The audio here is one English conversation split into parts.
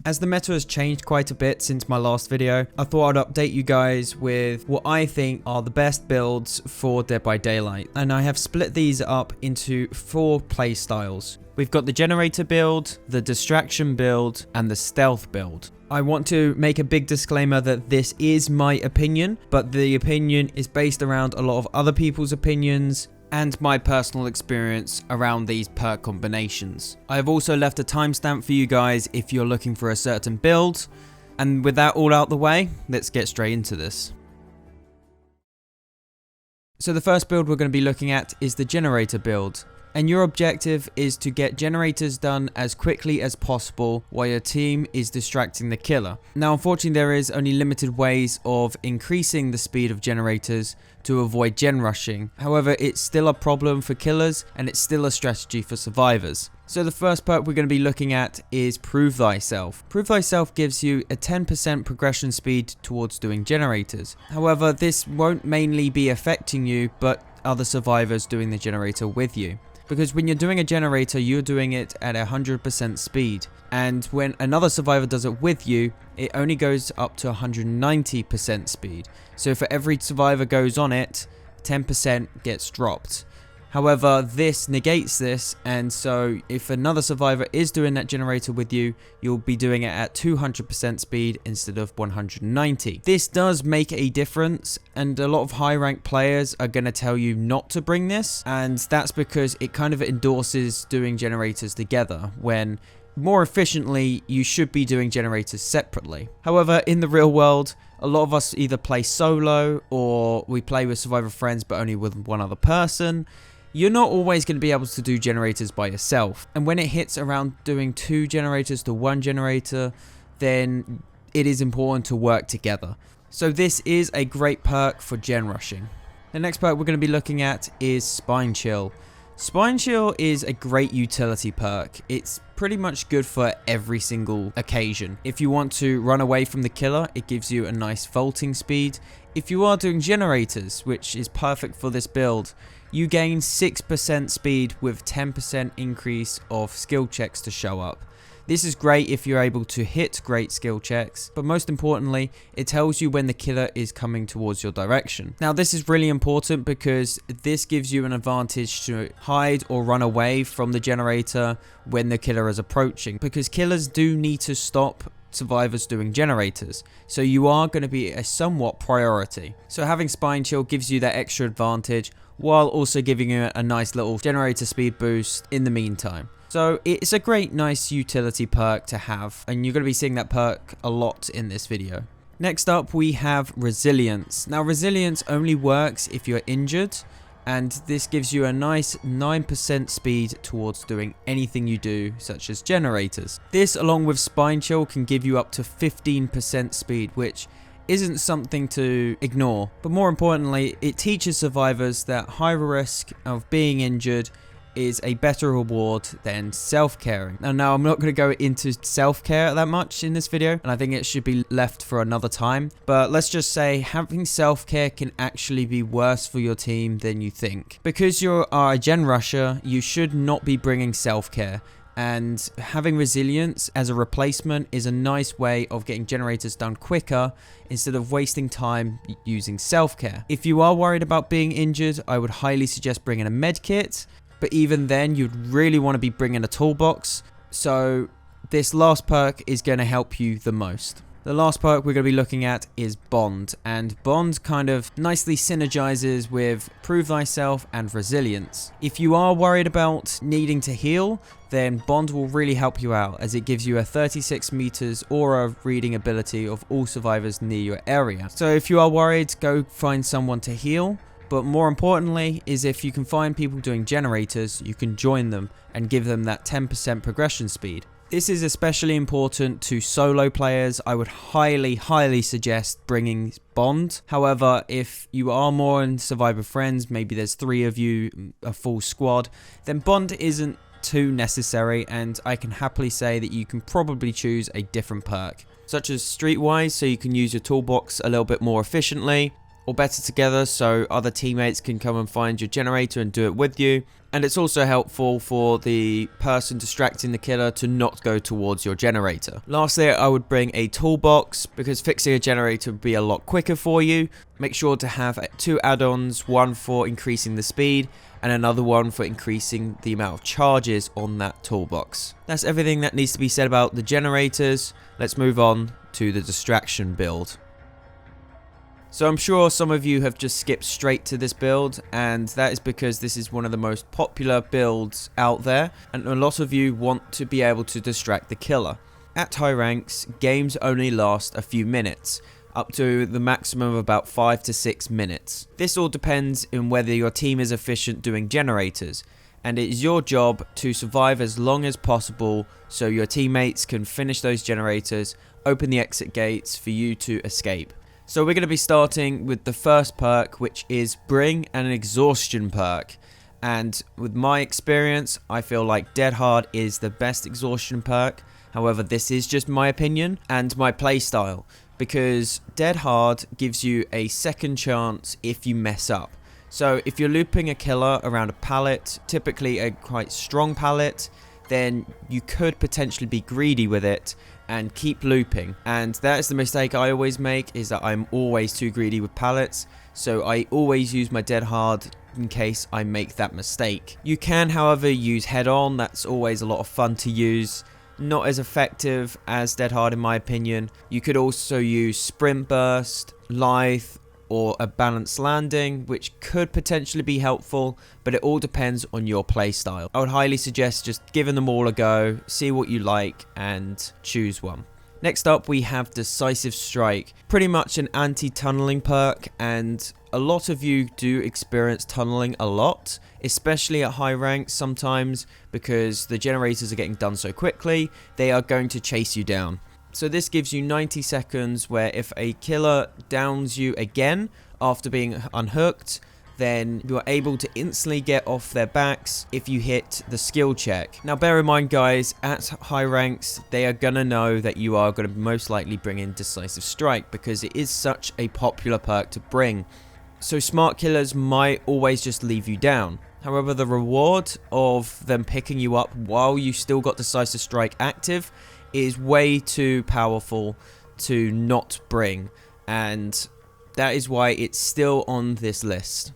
As the meta has changed quite a bit since my last video, I thought I'd update you guys with what I think are the best builds for Dead by Daylight. And I have split these up into 4 play styles. We've got the generator build, the distraction build, and the stealth build. I want to make a big disclaimer that this is my opinion, but the opinion is based around a lot of other people's opinions and my personal experience around these perk combinations. I have also left a timestamp for you guys if you're looking for a certain build. And with that all out the way, let's get straight into this. So the first build we're going to be looking at is the generator build. And your objective is to get generators done as quickly as possible while your team is distracting the killer. Now unfortunately there is only limited ways of increasing the speed of generators to avoid gen rushing. However, it's still a problem for killers and it's still a strategy for survivors. So the first perk we're going to be looking at is Prove Thyself. Prove Thyself gives you a 10% progression speed towards doing generators. However, this won't mainly be affecting you but other survivors doing the generator with you. Because when you're doing a generator, you're doing it at 100% speed. And when another survivor does it with you, it only goes up to 190% speed. So for every survivor goes on it, 10% gets dropped. However, this negates this, and so if another survivor is doing that generator with you, you'll be doing it at 200% speed instead of 190. This does make a difference, and a lot of high rank players are going to tell you not to bring this, and that's because it kind of endorses doing generators together, when more efficiently you should be doing generators separately. However, in the real world, a lot of us either play solo, or we play with survivor friends but only with one other person. You're not always going to be able to do generators by yourself. And when it hits around doing 2 generators to 1 generator, then it is important to work together. So this is a great perk for gen rushing. The next perk we're going to be looking at is Spine Chill. Spine Chill is a great utility perk. It's pretty much good for every single occasion. If you want to run away from the killer, it gives you a nice vaulting speed. If you are doing generators, which is perfect for this build, you gain 6% speed with 10% increase of skill checks to show up. This is great if you're able to hit great skill checks, but most importantly, it tells you when the killer is coming towards your direction. Now this is really important because this gives you an advantage to hide or run away from the generator when the killer is approaching, because killers do need to stop survivors doing generators, so you are going to be a somewhat priority. So having Spine Chill gives you that extra advantage while also giving you a nice little generator speed boost in the meantime. So it's a great nice utility perk to have, and you're going to be seeing that perk a lot in this video. Next up we have Resilience. Now Resilience only works if you're injured, and this gives you a nice 9% speed towards doing anything you do, such as generators. This along with Spine Chill can give you up to 15% speed, which isn't something to ignore. But more importantly, it teaches survivors that high risk of being injured is a better reward than self-caring. Now I'm not going to go into self-care that much in this video, and I think it should be left for another time. But let's just say having self-care can actually be worse for your team than you think. Because you are a gen rusher, you should not be bringing self-care. And having Resilience as a replacement is a nice way of getting generators done quicker instead of wasting time using self-care. If you are worried about being injured, I would highly suggest bringing a med kit. But even then, you'd really want to be bringing a toolbox. So this last perk is going to help you the most. The last perk we're going to be looking at is Bond, and Bond kind of nicely synergizes with Prove Thyself and Resilience. If you are worried about needing to heal, then Bond will really help you out, as it gives you a 36 meters aura reading ability of all survivors near your area. So if you are worried, go find someone to heal. But more importantly is if you can find people doing generators, you can join them and give them that 10% progression speed. This is especially important to solo players. I would highly suggest bringing Bond. However, if you are more in survivor friends, maybe there's 3 of you, a full squad, then Bond isn't too necessary, and I can happily say that you can probably choose a different perk, such as Streetwise, so you can use your toolbox a little bit more efficiently, or better together so other teammates can come and find your generator and do it with you. And it's also helpful for the person distracting the killer to not go towards your generator. Lastly, I would bring a toolbox because fixing a generator would be a lot quicker for you. Make sure to have 2 add-ons, one for increasing the speed and another one for increasing the amount of charges on that toolbox. That's everything that needs to be said about the generators. Let's move on to the distraction build. So I'm sure some of you have just skipped straight to this build, and that is because this is one of the most popular builds out there, and a lot of you want to be able to distract the killer. At high ranks, games only last a few minutes, up to the maximum of about 5 to 6 minutes. This all depends on whether your team is efficient doing generators, and it is your job to survive as long as possible so your teammates can finish those generators, open the exit gates for you to escape. So we're going to be starting with the first perk, which is Bring an Exhaustion perk. And with my experience, I feel like Dead Hard is the best exhaustion perk. However, this is just my opinion and my playstyle, because Dead Hard gives you a second chance if you mess up. So if you're looping a killer around a pallet, typically a quite strong pallet, then you could potentially be greedy with it and keep looping. And that is the mistake I always make, is that I'm always too greedy with pallets. So I always use my Dead Hard in case I make that mistake. You can, however, use Head On. That's always a lot of fun to use. Not as effective as Dead Hard in my opinion. You could also use Sprint Burst, Lithe, or a balanced landing, which could potentially be helpful, but it all depends on your playstyle. I would highly suggest just giving them all a go, see what you like, and choose one. Next up, we have Decisive Strike, pretty much an anti-tunneling perk, and a lot of you do experience tunneling a lot, especially at high ranks sometimes, because the generators are getting done so quickly, they are going to chase you down. So this gives you 90 seconds where if a killer downs you again after being unhooked, then you are able to instantly get off their backs if you hit the skill check. Now bear in mind guys, at high ranks, they are gonna know that you are gonna most likely bring in Decisive Strike because it is such a popular perk to bring. So smart killers might always just leave you down. However, the reward of them picking you up while you still got Decisive Strike active is way too powerful to not bring, and that is why it's still on this list.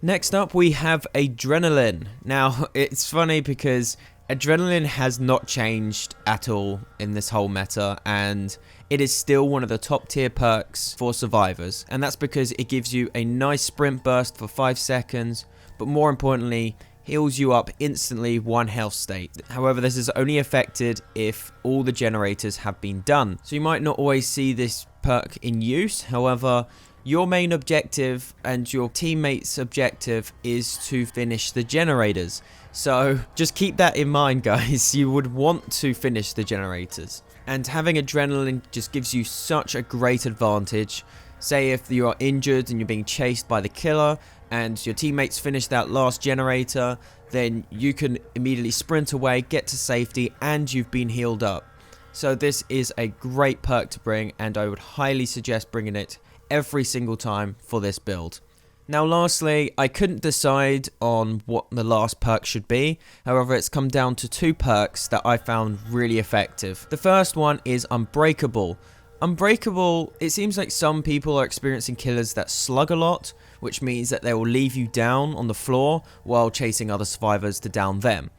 Next up, we have Adrenaline. Now, it's funny because Adrenaline has not changed at all in this whole meta, and it is still one of the top tier perks for survivors, and that's because it gives you a nice sprint burst for 5 seconds, but more importantly, heals you up instantly 1 health state. However, this is only affected if all the generators have been done. So you might not always see this perk in use. However, your main objective and your teammates' objective is to finish the generators. So just keep that in mind, guys. You would want to finish the generators. And having Adrenaline just gives you such a great advantage. Say if you are injured and you're being chased by the killer and your teammates finish that last generator, then you can immediately sprint away, get to safety, and you've been healed up. So this is a great perk to bring, and I would highly suggest bringing it every single time for this build. Now lastly, I couldn't decide on what the last perk should be. However, it's come down to 2 perks that I found really effective. The first one is Unbreakable. Unbreakable, it seems like some people are experiencing killers that slug a lot, which means that they will leave you down on the floor while chasing other survivors to down them.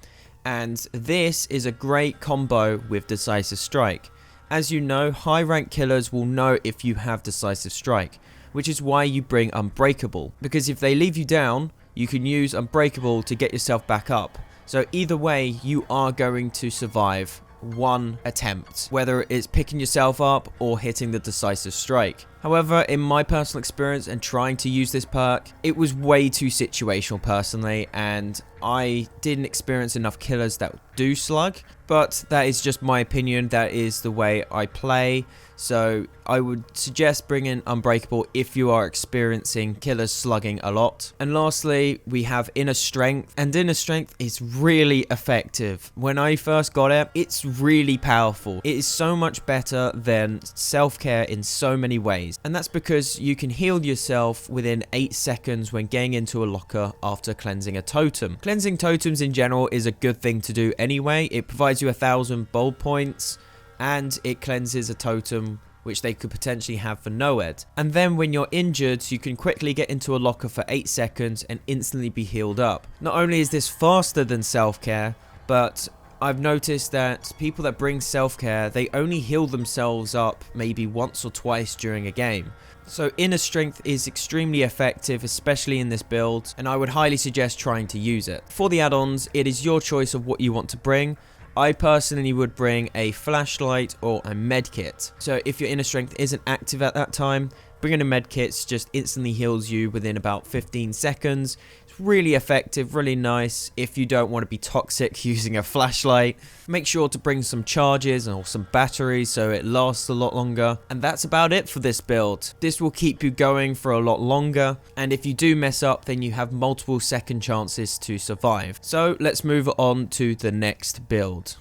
And this is a great combo with Decisive Strike. As you know, high rank killers will know if you have Decisive Strike, which is why you bring Unbreakable. Because if they leave you down, you can use Unbreakable to get yourself back up. So either way, you are going to survive one attempt, whether it's picking yourself up or hitting the Decisive Strike. However, in my personal experience and trying to use this perk, it was way too situational personally, and I didn't experience enough killers that do slug, but that is just my opinion. That is the way I play. So I would suggest bringing Unbreakable if you are experiencing killers slugging a lot. And lastly, we have Inner Strength, and Inner Strength is really effective. When I first got it, it's really powerful. It is so much better than self-care in so many ways. enemies. And that's because you can heal yourself within 8 seconds when getting into a locker after cleansing a totem. Cleansing totems in general is a good thing to do anyway. It provides you 1,000 bold points and it cleanses a totem which they could potentially have for Noed. And then when you're injured, you can quickly get into a locker for 8 seconds and instantly be healed up. Not only is this faster than self-care, but I've noticed that people that bring self-care, they only heal themselves up maybe once or twice during a game. So inner strength is extremely effective, especially in this build, and I would highly suggest trying to use it. For the add-ons, it is your choice of what you want to bring. I personally would bring a flashlight or a medkit. So if your inner strength isn't active at that time, bringing a medkit just instantly heals you within about 15 seconds. It's really effective, really nice if you don't want to be toxic using a flashlight. Make sure to bring some charges or some batteries so it lasts a lot longer. And that's about it for this build. This will keep you going for a lot longer. And if you do mess up, then you have multiple second chances to survive. So let's move on to the next build.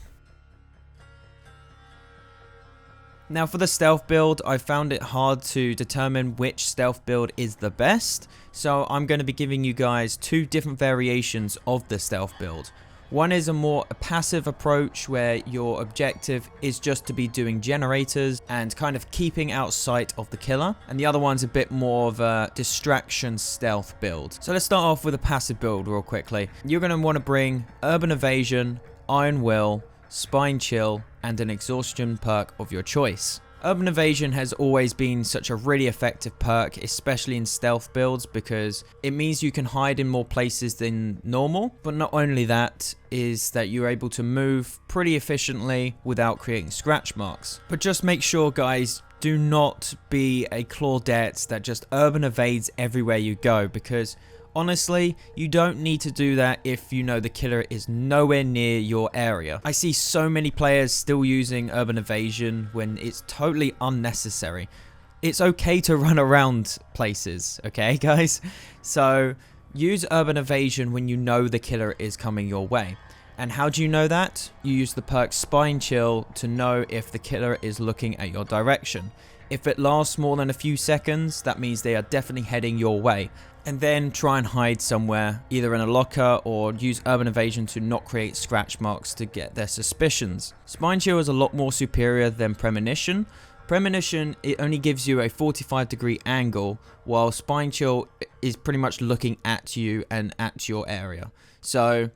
Now for the stealth build, I found it hard to determine which stealth build is the best, so I'm going to be giving you guys 2 different variations of the stealth build. One is a more passive approach where your objective is just to be doing generators and kind of keeping out sight of the killer, and the other one's a bit more of a distraction stealth build. So let's start off with a passive build real quickly. You're going to want to bring Urban Evasion, Iron Will, Spine Chill, and an exhaustion perk of your choice. Urban Evasion has always been such a really effective perk, especially in stealth builds, because it means you can hide in more places than normal. But not only that, is that you're able to move pretty efficiently without creating scratch marks. But just make sure, guys, do not be a Claudette that just urban evades everywhere you go, because honestly, you don't need to do that if you know the killer is nowhere near your area. I see so many players still using Urban Evasion when it's totally unnecessary. It's okay to run around places, okay guys? So use Urban Evasion when you know the killer is coming your way. And how do you know that? You use the perk Spine Chill to know if the killer is looking at your direction. If it lasts more than a few seconds, that means they are definitely heading your way. And then try and hide somewhere, either in a locker or use Urban Evasion to not create scratch marks to get their suspicions. Spine Chill is a lot more superior than Premonition. Premonition, it only gives you a 45-degree angle, while Spine Chill is pretty much looking at you and at your area. So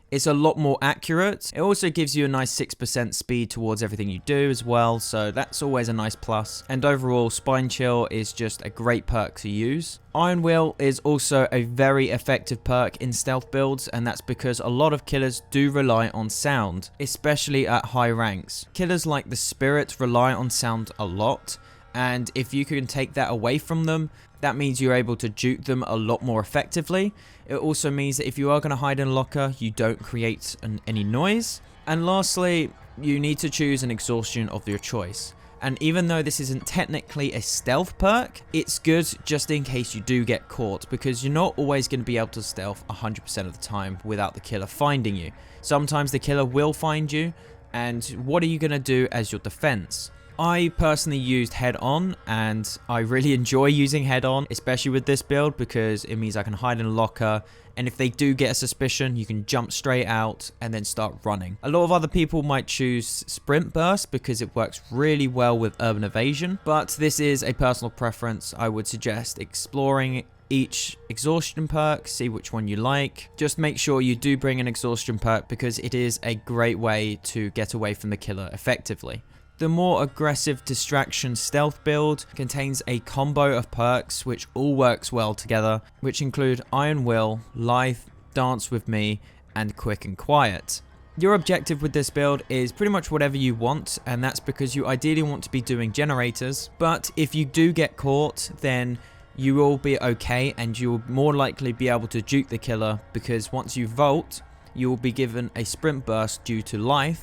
it's a lot more accurate. It also gives you a nice 6% speed towards everything you do as well, so that's always a nice plus. And overall, Spine Chill is just a great perk to use. Iron Will is also a very effective perk in stealth builds, and that's because a lot of killers do rely on sound, especially at high ranks. Killers like the Spirit rely on sound a lot, and if you can take that away from them, that means you're able to juke them a lot more effectively. It also means that if you are going to hide in a locker, you don't create any noise. And lastly, you need to choose an exhaustion of your choice. And even though this isn't technically a stealth perk, it's good just in case you do get caught, because you're not always going to be able to stealth 100% of the time without the killer finding you. Sometimes the killer will find you, and what are you going to do as your defense? I personally used Head On, and I really enjoy using Head On, especially with this build, because it means I can hide in a locker, and if they do get a suspicion, you can jump straight out and then start running. A lot of other people might choose Sprint Burst because it works really well with Urban Evasion, but this is a personal preference. I would suggest exploring each exhaustion perk, see which one you like. Just make sure you do bring an exhaustion perk, because it is a great way to get away from the killer effectively. The more aggressive distraction stealth build contains a combo of perks which all works well together, which include Iron Will, Lithe, Dance With Me, and Quick and Quiet. Your objective with this build is pretty much whatever you want, and that's because you ideally want to be doing generators, but if you do get caught, then you will be okay, and you will more likely be able to juke the killer, because once you vault, you will be given a sprint burst due to Lithe,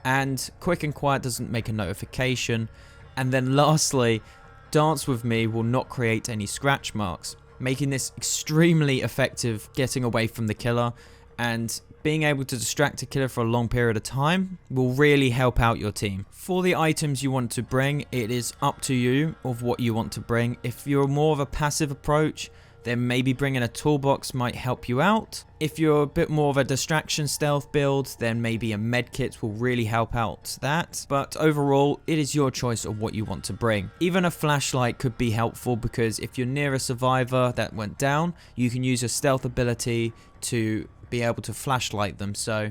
and Quick and Quiet doesn't make a notification. And then lastly, Dance With Me will not create any scratch marks, making this extremely effective getting away from the killer and being able to distract a killer for a long period of time will really help out your team. For the items you want to bring, it is up to you of what you want to bring. If you're more of a passive approach, then maybe bringing a toolbox might help you out. If you're a bit more of a distraction stealth build, then maybe a medkit will really help out that. But overall, it is your choice of what you want to bring. Even a flashlight could be helpful, because if you're near a survivor that went down, you can use a stealth ability to be able to flashlight them. So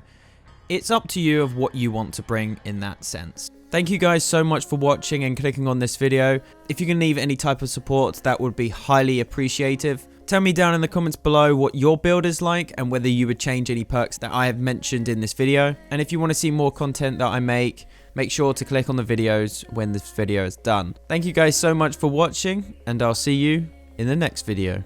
it's up to you of what you want to bring in that sense. Thank you guys so much for watching and clicking on this video. If you can leave any type of support, that would be highly appreciative. Tell me down in the comments below what your build is like and whether you would change any perks that I have mentioned in this video. And if you want to see more content that I make sure to click on the videos when this video is done. Thank you guys so much for watching, and I'll see you in the next video.